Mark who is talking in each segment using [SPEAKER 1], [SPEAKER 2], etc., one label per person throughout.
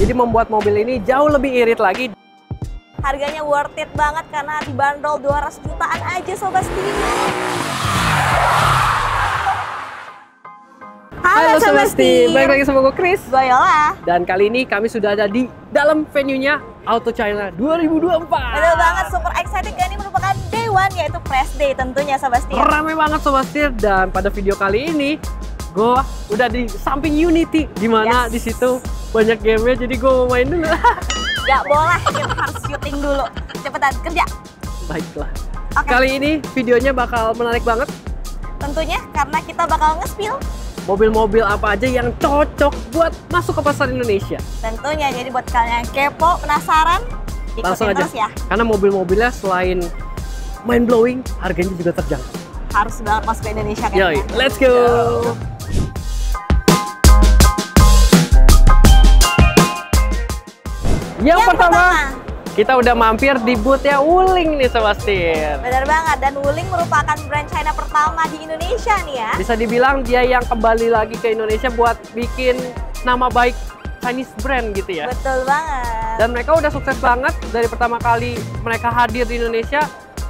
[SPEAKER 1] Jadi membuat mobil ini jauh lebih irit lagi.
[SPEAKER 2] Harganya worth it banget karena dibanderol 200 jutaan aja Sobat Setir.
[SPEAKER 1] Halo Sobat Setir, balik lagi sama gue Chris.
[SPEAKER 2] Gue Yola.
[SPEAKER 1] Dan kali ini kami sudah ada di dalam venue-nya Auto China 2024.
[SPEAKER 2] Betul banget, super excited. Ini merupakan day one, yaitu press day tentunya Sobat Setir.
[SPEAKER 1] Rame banget Sobat Setir, dan pada video kali ini gue udah di samping Unity, dimana di situ banyak gamenya, jadi gue mau main dulu.
[SPEAKER 2] Gak boleh, kita harus syuting dulu. Cepetan kerja.
[SPEAKER 1] Baiklah. Kali ini videonya bakal menarik banget.
[SPEAKER 2] Tentunya karena kita bakal nge-spill
[SPEAKER 1] mobil-mobil apa aja yang cocok buat masuk ke pasar Indonesia.
[SPEAKER 2] Tentunya, jadi buat kalian yang kepo, penasaran,
[SPEAKER 1] langsung
[SPEAKER 2] ikutin
[SPEAKER 1] aja
[SPEAKER 2] terus ya.
[SPEAKER 1] Karena mobil-mobilnya selain mind blowing, harganya juga terjangkau.
[SPEAKER 2] Harus banget masuk ke Indonesia kan.
[SPEAKER 1] Yoi, let's go. Yang pertama, kita udah mampir di booth-nya Wuling nih Sobat Setir.
[SPEAKER 2] Benar banget, dan Wuling merupakan brand China pertama di Indonesia nih ya.
[SPEAKER 1] Bisa dibilang dia yang kembali lagi ke Indonesia buat bikin nama baik Chinese brand gitu ya.
[SPEAKER 2] Betul banget.
[SPEAKER 1] Dan mereka udah sukses banget dari pertama kali mereka hadir di Indonesia.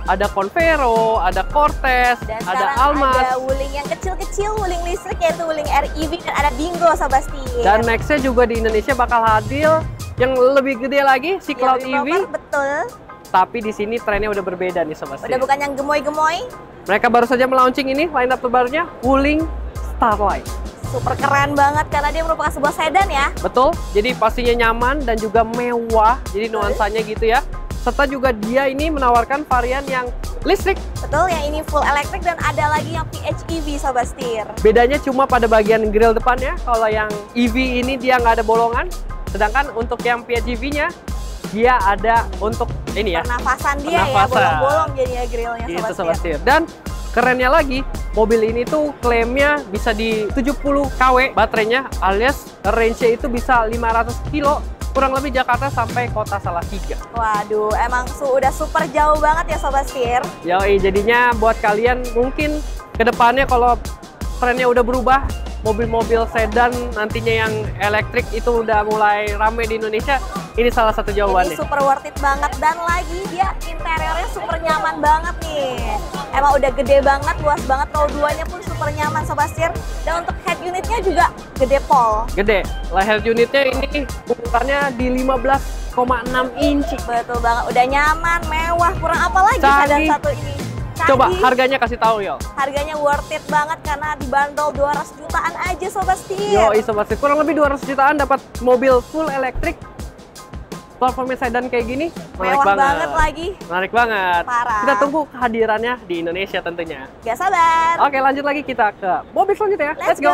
[SPEAKER 1] Ada Convero, ada Cortez,
[SPEAKER 2] dan
[SPEAKER 1] ada Almas.
[SPEAKER 2] Ada Wuling yang kecil-kecil, Wuling listrik, yaitu Wuling REV, dan ada Dingo Sobat Setir.
[SPEAKER 1] Dan nextnya juga di Indonesia bakal hadir yang lebih gede lagi, si Cloud EV.
[SPEAKER 2] Betul.
[SPEAKER 1] Tapi di sini trennya udah berbeda nih Sobat Setir.
[SPEAKER 2] Udah bukan yang gemoy-gemoy.
[SPEAKER 1] Mereka baru saja melaunching ini, lineup terbarunya, Wuling Starlight.
[SPEAKER 2] Super keren banget karena dia merupakan sebuah sedan ya.
[SPEAKER 1] Betul, jadi pastinya nyaman dan juga mewah, jadi nuansanya gitu ya. Serta juga dia ini menawarkan varian yang listrik.
[SPEAKER 2] Betul, yang ini full elektrik, dan ada lagi yang PHEV Sobat Setir.
[SPEAKER 1] Bedanya cuma pada bagian grill depannya, kalau yang EV ini dia nggak ada bolongan. Sedangkan untuk yang PHEV-nya, dia ada untuk ini ya.
[SPEAKER 2] Pernafasan dia ya, bolong-bolong jadinya grillnya
[SPEAKER 1] gitu,
[SPEAKER 2] Sobat Setir.
[SPEAKER 1] Dan kerennya lagi, mobil ini tuh klaimnya bisa di 70 kW baterainya, alias range-nya itu bisa 500 kilo. Kurang lebih Jakarta sampai Kota Salatiga.
[SPEAKER 2] Waduh, emang udah super jauh banget ya Sobat Setir.
[SPEAKER 1] Yoi, jadinya buat kalian mungkin kedepannya kalau trennya udah berubah, mobil-mobil sedan nantinya yang elektrik itu udah mulai rame di Indonesia, ini salah satu jawabannya.
[SPEAKER 2] Ini super worth it banget, dan lagi dia interiornya super nyaman banget nih. Emang udah gede banget, luas banget, row 2-nya pun super nyaman Sobat Setir. Dan untuk head unitnya juga gede pol.
[SPEAKER 1] Gede, head unitnya ini ukurannya di 15,6 inci.
[SPEAKER 2] Betul banget, udah nyaman, mewah, kurang apa lagi sedan satu ini. Canggih.
[SPEAKER 1] Coba harganya kasih tahu Yol.
[SPEAKER 2] Harganya worth it banget karena dibanderol 200 jutaan aja Sobat Setir.
[SPEAKER 1] Yoi Sobat Setir, kurang lebih 200 jutaan dapat mobil full elektrik. Performance sedan kayak gini, menarik banget
[SPEAKER 2] lagi.
[SPEAKER 1] Menarik banget.
[SPEAKER 2] Parah.
[SPEAKER 1] Kita tunggu kehadirannya di Indonesia tentunya.
[SPEAKER 2] Gak sabar.
[SPEAKER 1] Oke, lanjut lagi kita ke mobil selanjutnya.
[SPEAKER 2] Let's go.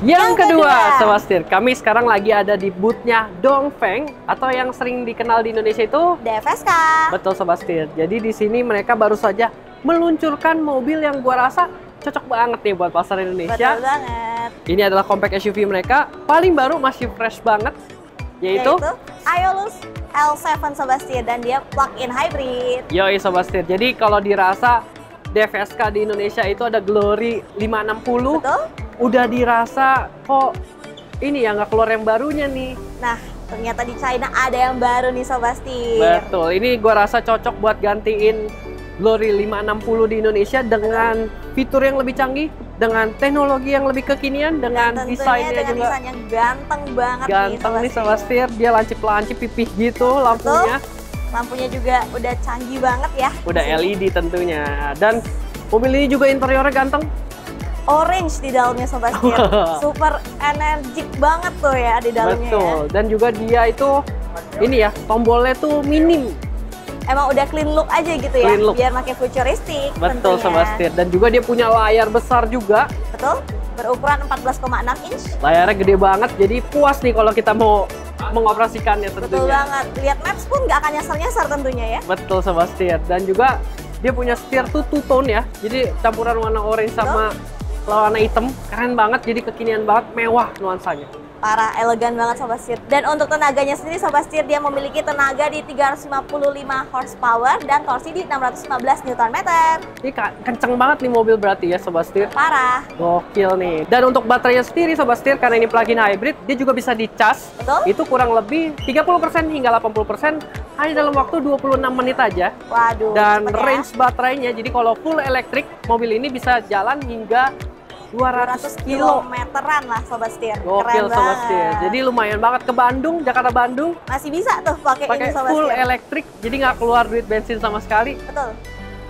[SPEAKER 1] Yang kedua, Sobat Setir, kami sekarang lagi ada di booth-nya Dongfeng, atau yang sering dikenal di Indonesia itu
[SPEAKER 2] DFSK.
[SPEAKER 1] Betul Sobat Setir. Jadi di sini mereka baru saja meluncurkan mobil yang gua rasa cocok banget nih buat pasar Indonesia.
[SPEAKER 2] Betul banget.
[SPEAKER 1] Ini adalah compact SUV mereka, paling baru, masih fresh banget, yaitu
[SPEAKER 2] Aiolus L7 Sobat Setir, dan dia plug-in hybrid.
[SPEAKER 1] Yoi Sobat Setir. Jadi kalau dirasa DFSK di Indonesia itu ada Glory 560.
[SPEAKER 2] Betul.
[SPEAKER 1] Udah dirasa kok ini ya nggak keluar yang barunya nih.
[SPEAKER 2] Nah, ternyata di China ada yang baru nih Sobat Setir.
[SPEAKER 1] Betul, ini gua rasa cocok buat gantiin Glory 560 di Indonesia dengan fitur yang lebih canggih, dengan teknologi yang lebih kekinian, dengan desainnya juga
[SPEAKER 2] desain yang ganteng banget.
[SPEAKER 1] Ganteng nih Sobat Setir, dia lancip-lancip pipih gitu lampunya.
[SPEAKER 2] Betul. Lampunya juga udah canggih banget ya.
[SPEAKER 1] Udah LED tentunya. Dan mobil ini juga interiornya ganteng.
[SPEAKER 2] Orange di dalamnya Sobat Setir. Super energik banget tuh ya di dalamnya.
[SPEAKER 1] Betul.
[SPEAKER 2] Ya.
[SPEAKER 1] Dan juga dia itu ini ya, tombolnya tuh minim.
[SPEAKER 2] Emang udah clean look aja gitu ya, biar makin futuristik.
[SPEAKER 1] Betul
[SPEAKER 2] tentunya.
[SPEAKER 1] Sobat Setir. Dan juga dia punya layar besar juga.
[SPEAKER 2] Betul, berukuran 14,6 inch.
[SPEAKER 1] Layarnya gede banget, jadi puas nih kalau kita mau mengoperasikannya tentunya.
[SPEAKER 2] Betul banget, lihat maps pun nggak akan nyasar-nyasar tentunya ya.
[SPEAKER 1] Betul Sobat Setir. Dan juga dia punya setir tuh two-tone ya, jadi campuran warna orange sama warna hitam, keren banget, jadi kekinian banget, mewah nuansanya.
[SPEAKER 2] Parah, elegan banget Sobat Setir. Dan untuk tenaganya sendiri Sobat Setir, dia memiliki tenaga di 355 horsepower dan torsi di 615 Nm.
[SPEAKER 1] Ini kenceng banget nih mobil berarti ya Sobat Setir.
[SPEAKER 2] Parah.
[SPEAKER 1] Gokil nih. Dan untuk baterainya sendiri Sobat Setir, karena ini plug-in hybrid, dia juga bisa dicas.
[SPEAKER 2] Betul.
[SPEAKER 1] Itu kurang lebih 30% hingga 80% hanya dalam waktu 26 menit aja.
[SPEAKER 2] Waduh.
[SPEAKER 1] Dan
[SPEAKER 2] cepet ya.
[SPEAKER 1] range baterainya, jadi kalau full elektrik, mobil ini bisa jalan hingga 200
[SPEAKER 2] kilometeran lah Sobat Setir.
[SPEAKER 1] Gokil
[SPEAKER 2] Keren
[SPEAKER 1] Sobat Setir.
[SPEAKER 2] banget.
[SPEAKER 1] Jadi lumayan banget ke Bandung, Jakarta-Bandung.
[SPEAKER 2] Masih bisa tuh pakai ini Sobat
[SPEAKER 1] full
[SPEAKER 2] Setir.
[SPEAKER 1] elektrik, jadi nggak keluar duit bensin sama sekali.
[SPEAKER 2] Betul.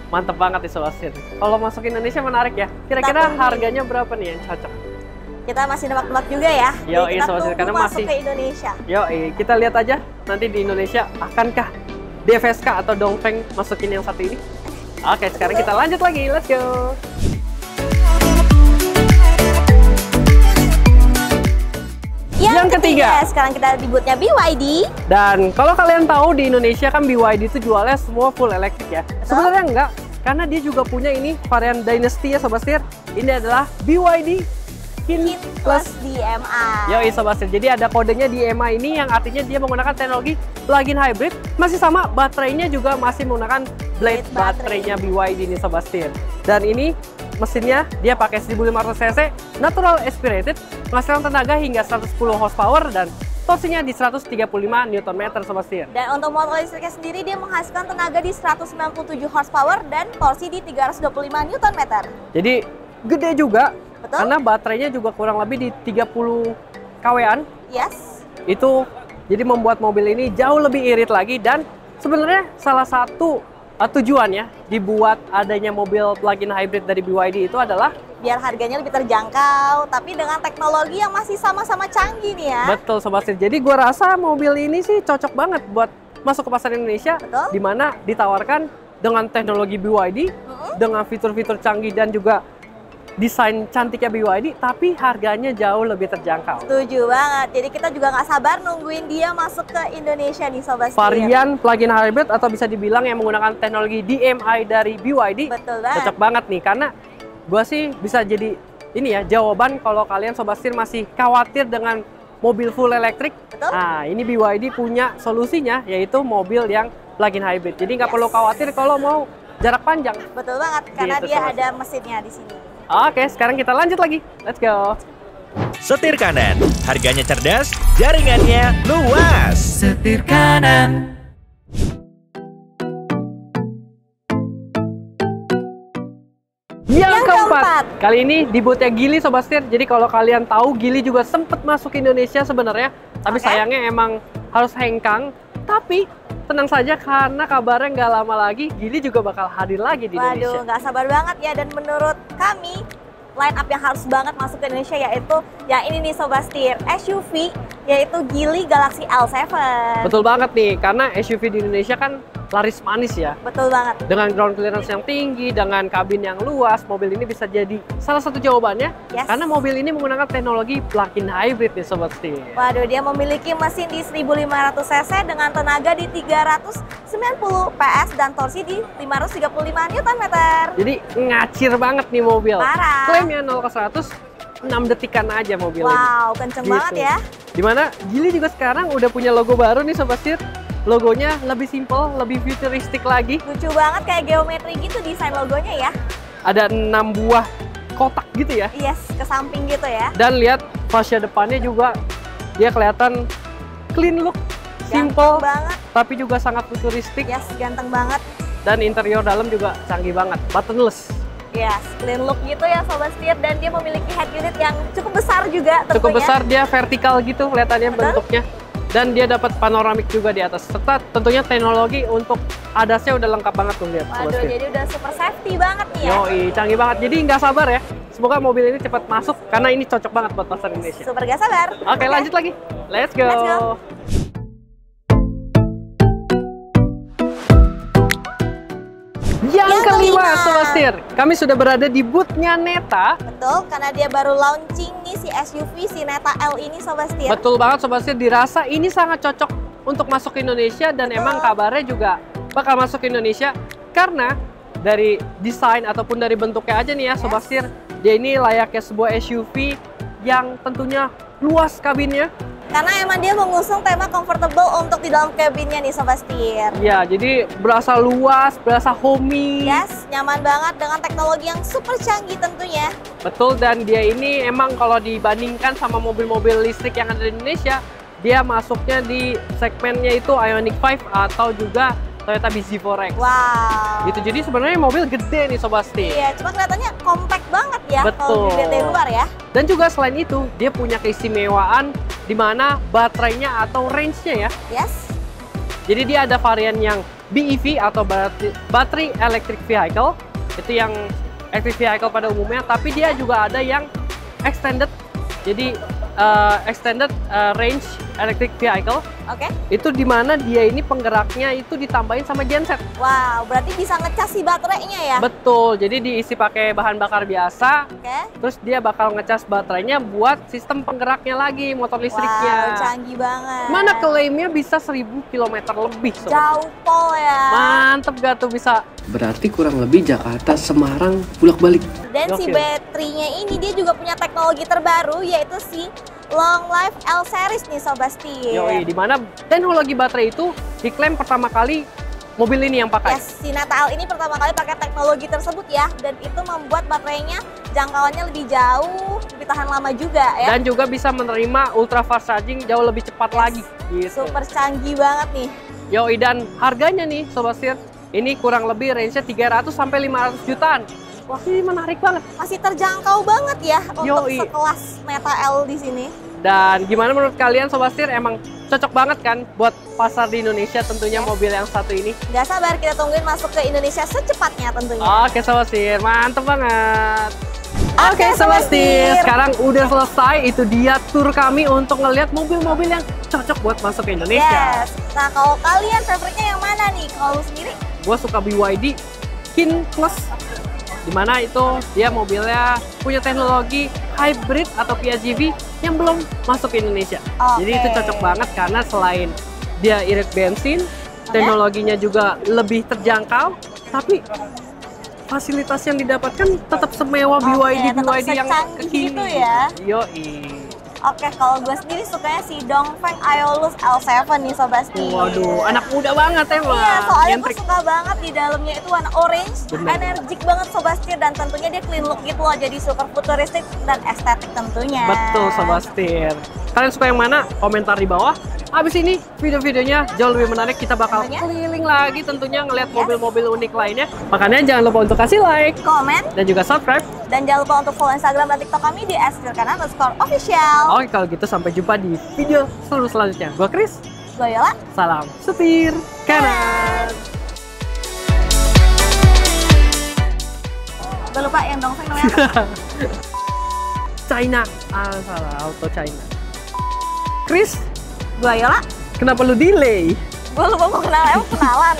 [SPEAKER 1] Mantep banget nih Sobat Setir. Kalau masuk Indonesia menarik ya. Kira-kira
[SPEAKER 2] Kita tunggu.
[SPEAKER 1] harganya berapa nih yang cocok?
[SPEAKER 2] Kita masih nebak-nebak juga ya.
[SPEAKER 1] Yo,
[SPEAKER 2] Jadi kita
[SPEAKER 1] Sobat Setir,
[SPEAKER 2] tunggu
[SPEAKER 1] karena
[SPEAKER 2] masuk
[SPEAKER 1] masih-
[SPEAKER 2] ke Indonesia.
[SPEAKER 1] Yuk, kita lihat aja nanti di Indonesia akankah DFSK atau Dongfeng masukin yang satu ini. Oke, sekarang kita lanjut lagi. Let's go. Yang ketiga.
[SPEAKER 2] Sekarang kita di bootnya BYD.
[SPEAKER 1] Dan kalau kalian tahu di Indonesia kan BYD itu jualnya semua full elektrik ya. Sebenarnya enggak, karena dia juga punya ini varian Dynasty ya Sobat Setir. Ini adalah BYD Kin
[SPEAKER 2] Plus
[SPEAKER 1] Plus.
[SPEAKER 2] DMI.
[SPEAKER 1] Yoi Sobat Setir. Jadi ada kodenya DMI ini yang artinya dia menggunakan teknologi plug-in hybrid. Masih sama, baterainya juga masih menggunakan blade
[SPEAKER 2] Blade baterai.
[SPEAKER 1] baterainya BYD ini Sobat Setir. Dan ini mesinnya dia pakai 1500 cc natural aspirated, menghasilkan tenaga hingga 110 horsepower dan torsinya di 135 Nm Sobat Setir.
[SPEAKER 2] Dan untuk motor listriknya sendiri dia menghasilkan tenaga di 197 horsepower dan torsi di 325 Nm.
[SPEAKER 1] Jadi gede juga.
[SPEAKER 2] Betul?
[SPEAKER 1] Karena baterainya juga kurang lebih di 30 kW-an.
[SPEAKER 2] Yes.
[SPEAKER 1] Itu jadi membuat mobil ini jauh lebih irit lagi. Dan sebenarnya salah satu tujuannya dibuat adanya mobil plug-in hybrid dari BYD itu adalah
[SPEAKER 2] Biar harganya lebih terjangkau, tapi dengan teknologi yang masih sama-sama canggih nih ya.
[SPEAKER 1] betul Sobat Setir. Jadi gua rasa mobil ini sih cocok banget buat masuk ke pasar Indonesia.
[SPEAKER 2] Betul.
[SPEAKER 1] Di mana ditawarkan dengan teknologi BYD, dengan fitur-fitur canggih dan juga desain cantiknya BYD, tapi harganya jauh lebih terjangkau.
[SPEAKER 2] Setuju banget. Jadi kita juga nggak sabar nungguin dia masuk ke Indonesia nih Sobat Setir.
[SPEAKER 1] Varian plug-in hybrid atau bisa dibilang yang menggunakan teknologi DMI dari BYD.
[SPEAKER 2] Betul banget.
[SPEAKER 1] Cocok banget nih, karena gua sih bisa jadi ini ya jawaban kalau kalian Sobat Setir masih khawatir dengan mobil full elektrik.
[SPEAKER 2] Betul.
[SPEAKER 1] Nah, ini BYD punya solusinya, yaitu mobil yang plug-in hybrid. Jadi nggak
[SPEAKER 2] Yes.
[SPEAKER 1] perlu khawatir kalau mau jarak panjang.
[SPEAKER 2] Betul banget, karena
[SPEAKER 1] Gitu,
[SPEAKER 2] dia
[SPEAKER 1] Sobat
[SPEAKER 2] ada mesinnya di sini.
[SPEAKER 1] Oke, sekarang kita lanjut lagi. Let's go.
[SPEAKER 3] Setir kanan, harganya cerdas, jaringannya luas.
[SPEAKER 4] Setir kanan.
[SPEAKER 1] Yang keempat,
[SPEAKER 2] keempat.
[SPEAKER 1] kali ini di bootnya Geely Sobat Setir. Jadi kalau kalian tahu Geely juga sempat masuk ke Indonesia sebenarnya, tapi
[SPEAKER 2] Oke.
[SPEAKER 1] sayangnya emang harus hengkang. Tapi tenang saja karena kabarnya nggak lama lagi Geely juga bakal hadir lagi di
[SPEAKER 2] Waduh,
[SPEAKER 1] Indonesia.
[SPEAKER 2] nggak sabar banget ya. Dan menurut kami, line up yang harus banget masuk ke Indonesia yaitu yang ini nih Sobat Setir, SUV, yaitu Geely Galaxy L7.
[SPEAKER 1] Betul banget nih, karena SUV di Indonesia kan laris manis ya.
[SPEAKER 2] Betul banget.
[SPEAKER 1] Dengan ground clearance yang tinggi, dengan kabin yang luas, mobil ini bisa jadi salah satu jawabannya.
[SPEAKER 2] Yes.
[SPEAKER 1] Karena mobil ini menggunakan teknologi plug-in hybrid nih Sobat Setir.
[SPEAKER 2] Waduh, dia memiliki mesin di 1500 cc dengan tenaga di 390 PS dan torsi di 535 Nm.
[SPEAKER 1] Jadi ngacir banget nih mobil.
[SPEAKER 2] Parah.
[SPEAKER 1] Klaimnya 0 ke 100 6 detikan aja mobil ini.
[SPEAKER 2] Wow, kenceng
[SPEAKER 1] Gitu.
[SPEAKER 2] banget ya.
[SPEAKER 1] Dimana Geely juga sekarang udah punya logo baru nih Sobat Setir. Logonya lebih simple, lebih futuristik lagi.
[SPEAKER 2] Lucu banget kayak geometri gitu desain logonya ya.
[SPEAKER 1] Ada 6 buah kotak gitu ya.
[SPEAKER 2] Yes, ke samping gitu ya.
[SPEAKER 1] Dan lihat fascia depannya juga dia kelihatan clean look, simple,
[SPEAKER 2] Ganteng banget.
[SPEAKER 1] tapi juga sangat futuristik.
[SPEAKER 2] Yes, ganteng banget.
[SPEAKER 1] Dan interior dalam juga canggih banget, buttonless.
[SPEAKER 2] Yes, clean look gitu ya Sobat Setir. Dan dia memiliki head unit yang cukup besar juga tentunya.
[SPEAKER 1] Cukup besar, dia vertikal gitu kelihatannya
[SPEAKER 2] Betul.
[SPEAKER 1] bentuknya. Dan dia dapat panoramik juga di atas. Serta tentunya teknologi untuk ADAS-nya udah lengkap banget tuh lihat Sobat
[SPEAKER 2] Waduh,
[SPEAKER 1] Setir.
[SPEAKER 2] jadi udah super safety banget nih ya.
[SPEAKER 1] Yoi, canggih banget. Jadi nggak sabar ya. Semoga mobil ini cepat masuk karena ini cocok banget buat pasar Indonesia.
[SPEAKER 2] Super gak sabar.
[SPEAKER 1] Oke, lanjut lagi. Let's go.
[SPEAKER 2] Let's go.
[SPEAKER 1] Yang kelima,
[SPEAKER 2] kelima.
[SPEAKER 1] Sobat Setir. Kami sudah berada di booth-nya Neta.
[SPEAKER 2] Betul, karena dia baru launching nih si SUV, si Neta L ini Sobat Setir.
[SPEAKER 1] Betul banget Sobat Setir, dirasa ini sangat cocok untuk masuk ke Indonesia dan
[SPEAKER 2] Betul.
[SPEAKER 1] emang kabarnya juga bakal masuk ke Indonesia karena dari desain ataupun dari bentuknya aja nih ya Sobat
[SPEAKER 2] Yes.
[SPEAKER 1] Setir, dia ini layaknya sebuah SUV yang tentunya luas kabinnya.
[SPEAKER 2] Karena emang dia mengusung tema comfortable untuk di dalam cabinnya nih Sobat Setir.
[SPEAKER 1] Ya, jadi berasa luas, berasa homey.
[SPEAKER 2] Yes, nyaman banget dengan teknologi yang super canggih tentunya.
[SPEAKER 1] Betul, dan dia ini emang kalau dibandingkan sama mobil-mobil listrik yang ada di Indonesia, dia masuknya di segmennya itu Ioniq 5 atau juga Toyota bZ4X.
[SPEAKER 2] Wow.
[SPEAKER 1] Gitu, jadi sebenarnya mobil gede nih Sobat Setir.
[SPEAKER 2] Iya, cuma kelihatannya compact banget ya kalau
[SPEAKER 1] Betul.
[SPEAKER 2] dilihat dari luar ya.
[SPEAKER 1] Dan juga selain itu, dia punya keistimewaan di mana baterainya atau range-nya ya.
[SPEAKER 2] Yes.
[SPEAKER 1] Jadi dia ada varian yang BEV atau Battery Electric Vehicle. Itu yang electric vehicle pada umumnya, tapi dia juga ada yang extended. Jadi extended range electric vehicle.
[SPEAKER 2] Oke.
[SPEAKER 1] Itu di mana dia ini penggeraknya itu ditambahin sama genset.
[SPEAKER 2] Wow, berarti bisa ngecas si baterainya ya?
[SPEAKER 1] Betul. Jadi diisi pakai bahan bakar biasa.
[SPEAKER 2] Oke.
[SPEAKER 1] Terus dia bakal ngecas baterainya buat sistem penggeraknya lagi, motor listriknya.
[SPEAKER 2] Wow, canggih banget.
[SPEAKER 1] Mana klaimnya bisa 1000 km lebih, Sobat.
[SPEAKER 2] Jauh pol ya.
[SPEAKER 1] Mantep gak tuh bisa?
[SPEAKER 5] Berarti kurang lebih Jakarta, Semarang, bolak-balik.
[SPEAKER 2] Dan si
[SPEAKER 1] Gokil.
[SPEAKER 2] baterainya ini dia juga punya teknologi terbaru yaitu si Long Life L Series nih Sobat Setir.
[SPEAKER 1] Yoi, di mana teknologi baterai itu diklaim pertama kali mobil ini yang pakai.
[SPEAKER 2] Yes, si Natal ini pertama kali pakai teknologi tersebut ya, dan itu membuat baterainya jangkauannya lebih jauh, lebih tahan lama juga ya.
[SPEAKER 1] Dan juga bisa menerima ultra fast charging jauh lebih cepat lagi. Gitu.
[SPEAKER 2] Super canggih banget nih.
[SPEAKER 1] Yoi, dan harganya nih Sobat Setir, ini kurang lebih range-nya 300 sampai 500 jutaan. Wah, ini menarik banget.
[SPEAKER 2] Masih terjangkau banget ya untuk
[SPEAKER 1] Yoi.
[SPEAKER 2] sekelas Neta L di sini.
[SPEAKER 1] Dan gimana menurut kalian Sobat Setir, emang cocok banget kan buat pasar di Indonesia tentunya mobil yang satu ini?
[SPEAKER 2] Gak sabar kita tungguin masuk ke Indonesia secepatnya tentunya.
[SPEAKER 1] Oke Sobat Setir, mantep banget.
[SPEAKER 2] Oke, Sobat Setir.
[SPEAKER 1] Sekarang udah selesai, itu dia tour kami untuk ngelihat mobil-mobil yang cocok buat masuk ke Indonesia.
[SPEAKER 2] Yes. Nah, kalau kalian favoritnya yang mana nih? Kalau lu sendiri?
[SPEAKER 1] Gue suka BYD Kin Plus, dimana itu dia mobilnya punya teknologi hybrid atau PHEV yang belum masuk ke Indonesia.
[SPEAKER 2] Oke.
[SPEAKER 1] Jadi itu cocok banget karena selain dia irit bensin, teknologinya juga lebih terjangkau, tapi fasilitas yang didapatkan tetap semewah BYD
[SPEAKER 2] tetap
[SPEAKER 1] yang
[SPEAKER 2] secanggih
[SPEAKER 1] kekini.
[SPEAKER 2] gitu ya.
[SPEAKER 1] Yoi.
[SPEAKER 2] Oke, kalau gue sendiri sukanya si Dongfeng Aeolus L7 nih Sobat Setir.
[SPEAKER 1] Waduh, anak muda banget emang.
[SPEAKER 2] Iya, soalnya gue
[SPEAKER 1] Nyentrik.
[SPEAKER 2] suka banget di dalamnya itu warna orange,
[SPEAKER 1] Bener.
[SPEAKER 2] energik banget Sobat Setir, dan tentunya dia clean look gitu loh, jadi super futuristik dan estetik tentunya.
[SPEAKER 1] Betul Sobat Setir. Kalian suka yang mana? Komentar di bawah. Habis ini video-videonya jauh lebih menarik, kita bakal
[SPEAKER 2] Tentunya.
[SPEAKER 1] keliling lagi tentunya ngeliat mobil-mobil unik lainnya. Makanya jangan lupa untuk kasih like
[SPEAKER 2] Komen,
[SPEAKER 1] dan juga subscribe.
[SPEAKER 2] dan jangan lupa untuk follow Instagram dan TikTok kami di @setirkanan_official.
[SPEAKER 1] Oke, kalau gitu sampai jumpa di video selanjutnya. Gua Chris,
[SPEAKER 2] Gue Yola.
[SPEAKER 1] salam setir kanan.
[SPEAKER 2] Gue lupa yang Dongfeng namanya apa?
[SPEAKER 1] China, salah, auto China. Chris,
[SPEAKER 2] Gue Yola.
[SPEAKER 1] kenapa lu delay?
[SPEAKER 2] Gue lupa mau kenalan, emang kenalan.